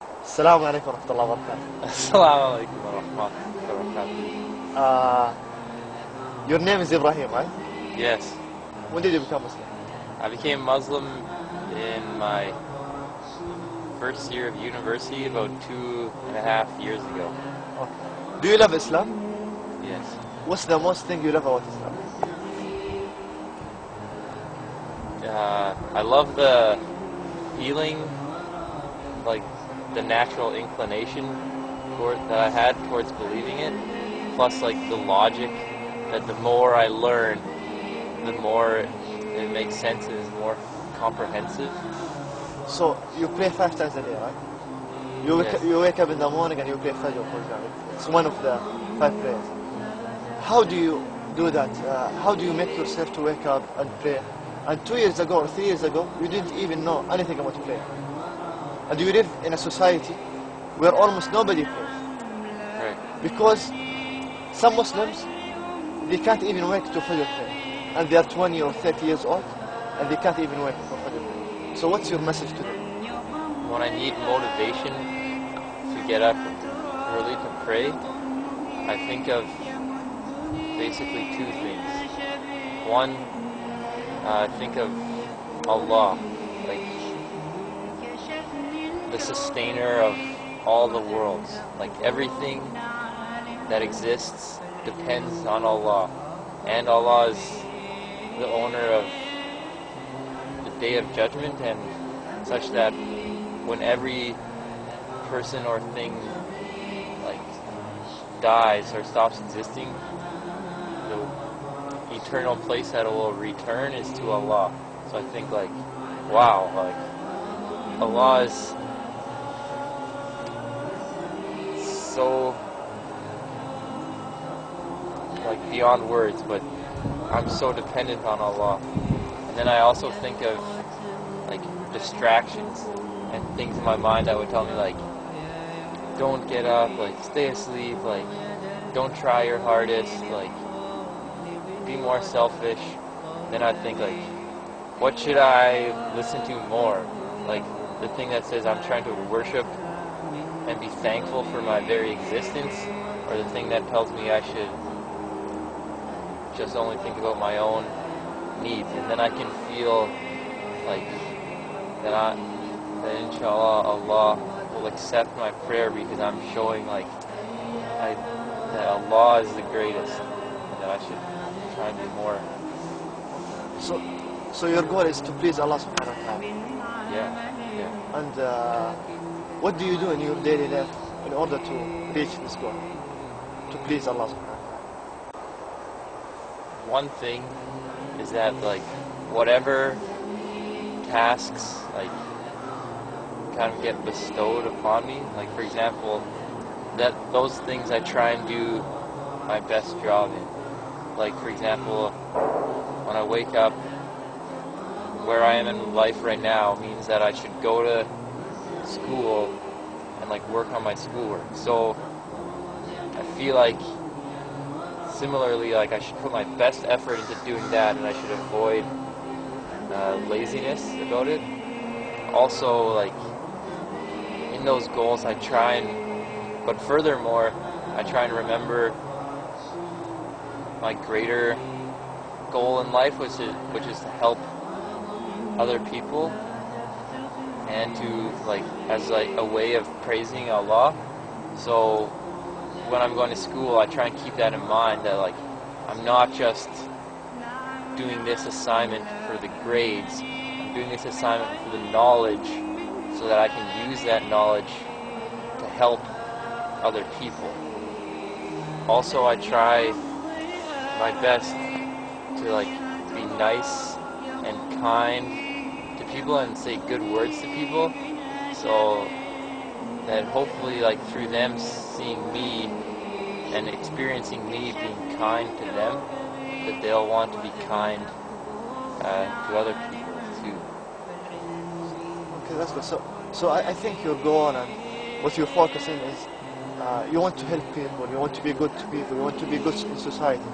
السلام عليكم ورحمة الله وبركاته. Assalamu alaikum wa rahmatullahi wa barakatuh. Your name is Ibrahim, right? Yes, When did you become Muslim? I became Muslim in my first year of university about 2.5 years ago. Okay. Do you love Islam? Yes. What's the most thing you love about Islam? I love the feeling, like the natural inclination that I had towards believing it, plus like the logic that the more I learn, the more it makes sense and is more comprehensive. So you pray 5 times a day, right? Yes. You wake up in the morning and you pray Fajr, for example. It's one of the 5 prayers. How do you do that? How do you make yourself to wake up and pray? And 2 years ago or 3 years ago, you didn't even know anything about prayer. And you live in a society where almost nobody prays. Right. Because some Muslims, they can't even wake to Fajr prayer. And they are 20 or 30 years old, and they can't even wake for Fajr prayer. So what's your message to them? When I need motivation to get up early to pray, I think of basically 2 things. One, I think of Allah, like the sustainer of all the worlds. Like everything that exists depends on Allah. And Allah is the owner of the Day of Judgment, and such that when every person or thing like dies or stops existing, the eternal place that it will return is to Allah. So I think like, wow, like Allah is so like beyond words, but I'm so dependent on Allah. And then I also think of like distractions and things in my mind that would tell me like, don't get up, like stay asleep, like don't try your hardest, like be more selfish. Then I think like, what should I listen to more? Like the thing that says I'm trying to worship and be thankful for my very existence, or the thing that tells me I should just only think about my own needs. And then I can feel like that inshallah Allah will accept my prayer, because I'm showing like that Allah is the greatest, and that I should try and be more. So your goal is to please Allah subhanahu wa ta'ala. Yeah. And what do you do in your daily life in order to reach this goal? To please Allah subhanahu wa ta'ala. One thing is that like whatever tasks like kind of get bestowed upon me, like for example, that those things I try and do my best job in. Like for example, when I wake up, where I am in life right now means that I should go to school and like work on my schoolwork. So I feel like similarly, like I should put my best effort into doing that, and I should avoid laziness about it. Also, like in those goals, I try and, but furthermore, I try and remember my greater goal in life, which is to help other people, and to like as like a way of praising Allah. So when I'm going to school, I try and keep that in mind, that like I'm not just doing this assignment for the grades, I'm doing this assignment for the knowledge, so that I can use that knowledge to help other people. Also, I try my best to like be nice and kind to people and say good words to people, so that hopefully like through them seeing me and experiencing me being kind to them, that they'll want to be kind to other people too. Okay, that's good. So I think your goal and what you're focusing is you want to help people, you want to be good to people, you want to be good in society.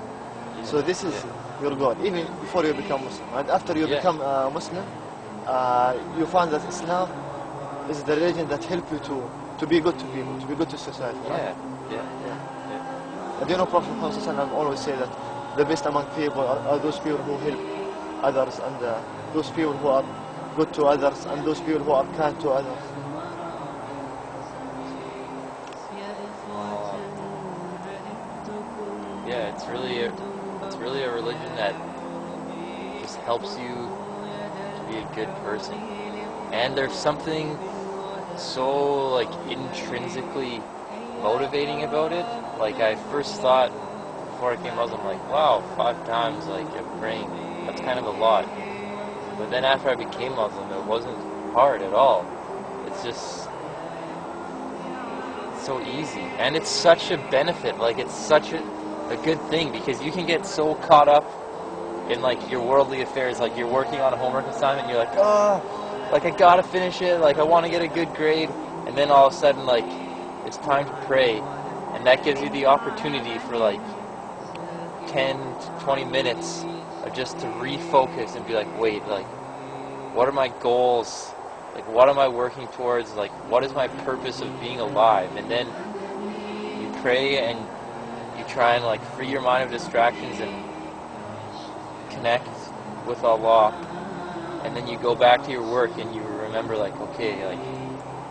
So this is your goal, even before you become Muslim. And after you become Muslim, you find that Islam is the religion that help you to be good to people, to be good to society. Right? Yeah. And you know, Prophet Muhammad always say that the best among people are those people who help others, and those people who are good to others, and those people who are kind to others. Yeah, it's really a religion that just helps you to be a good person. And there's something so like intrinsically motivating about it. Like I first thought before I became Muslim, like, wow, 5 times like of praying, that's kind of a lot. But then after I became Muslim, it wasn't hard at all. It's just so easy, and it's such a benefit. Like it's such a good thing, because you can get so caught up in like your worldly affairs. Like you're working on a homework assignment, you're like, oh, like I gotta finish it, like I want to get a good grade, and then all of a sudden like it's time to pray, and that gives you the opportunity for like 10 to 20 minutes of just to refocus and be like, wait, like what are my goals, like what am I working towards, like what is my purpose of being alive? And then you pray and you try and like free your mind of distractions and connect with Allah, and then you go back to your work and you remember like, okay, like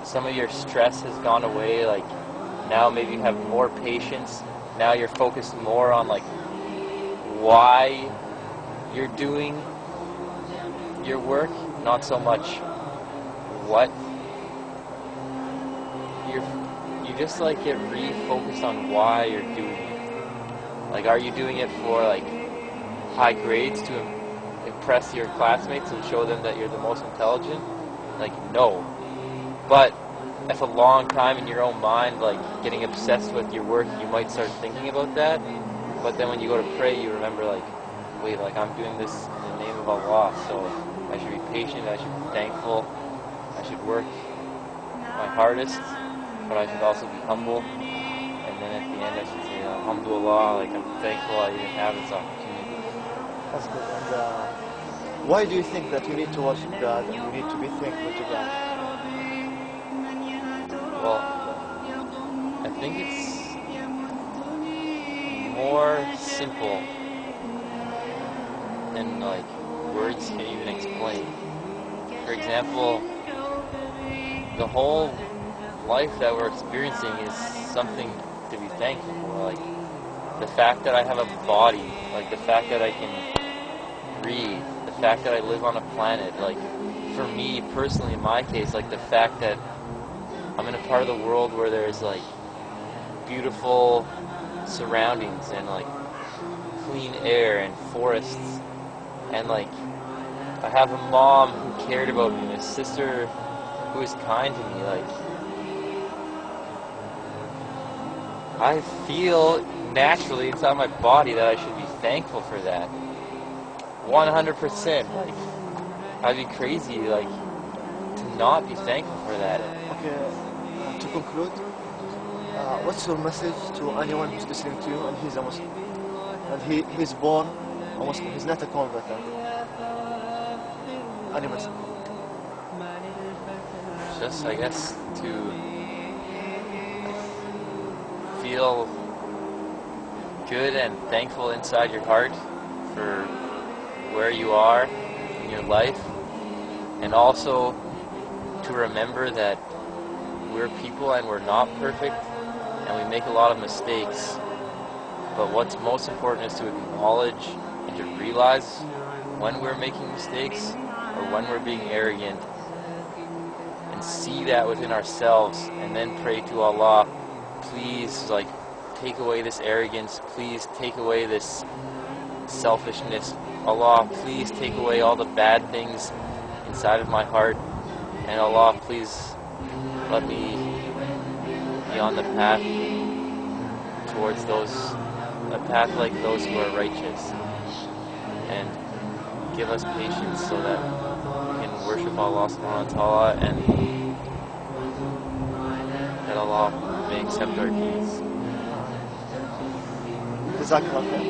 some of your stress has gone away, like now maybe you have more patience, now you're focused more on like why you're doing your work, not so much what you just like get refocused on why you're doing it. Like, are you doing it for like high grades to impress your classmates and show them that you're the most intelligent? Like, no. But if a long time in your own mind, like getting obsessed with your work, you might start thinking about that. But then when you go to pray, you remember like, wait, like I'm doing this in the name of Allah, so I should be patient, I should be thankful, I should work my hardest, but I should also be humble. And then at the end I should say, alhamdulillah, like I'm thankful I even have this opportunity. That's good. And why do you think that you need to worship God and you need to be thankful to God? Well, I think it's more simple than like words can even explain. For example, the whole life that we're experiencing is something to be thankful for. Like the fact that I have a body, like the fact that I can breathe, the fact that I live on a planet. Like for me personally, in my case, like the fact that I'm in a part of the world where there's like beautiful surroundings and like clean air and forests, and like I have a mom who cared about me and a sister who is kind to me. Like I feel naturally inside my body that I should be thankful for that. 100%. Like I'd be crazy like to not be thankful for that. Okay, to conclude, what's your message to anyone who's listening to you and he's a Muslim? And he's born a Muslim, he's not a convert. Any message? Just, I guess, to feel good and thankful inside your heart for where you are in your life, and also to remember that we're people and we're not perfect and we make a lot of mistakes, but what's most important is to acknowledge and to realize when we're making mistakes or when we're being arrogant, and see that within ourselves, and then pray to Allah, please like take away this arrogance, please take away this selfishness, Allah, please take away all the bad things inside of my heart, and Allah, please let me be on the path towards a path like those who are righteous, and give us patience so that we can worship Allah subhanahu wa ta'ala and that Allah may accept our deeds. Jazakallah khair.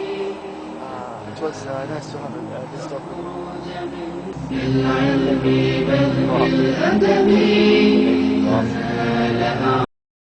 It was nice to have this talk with you. في العلم والأدب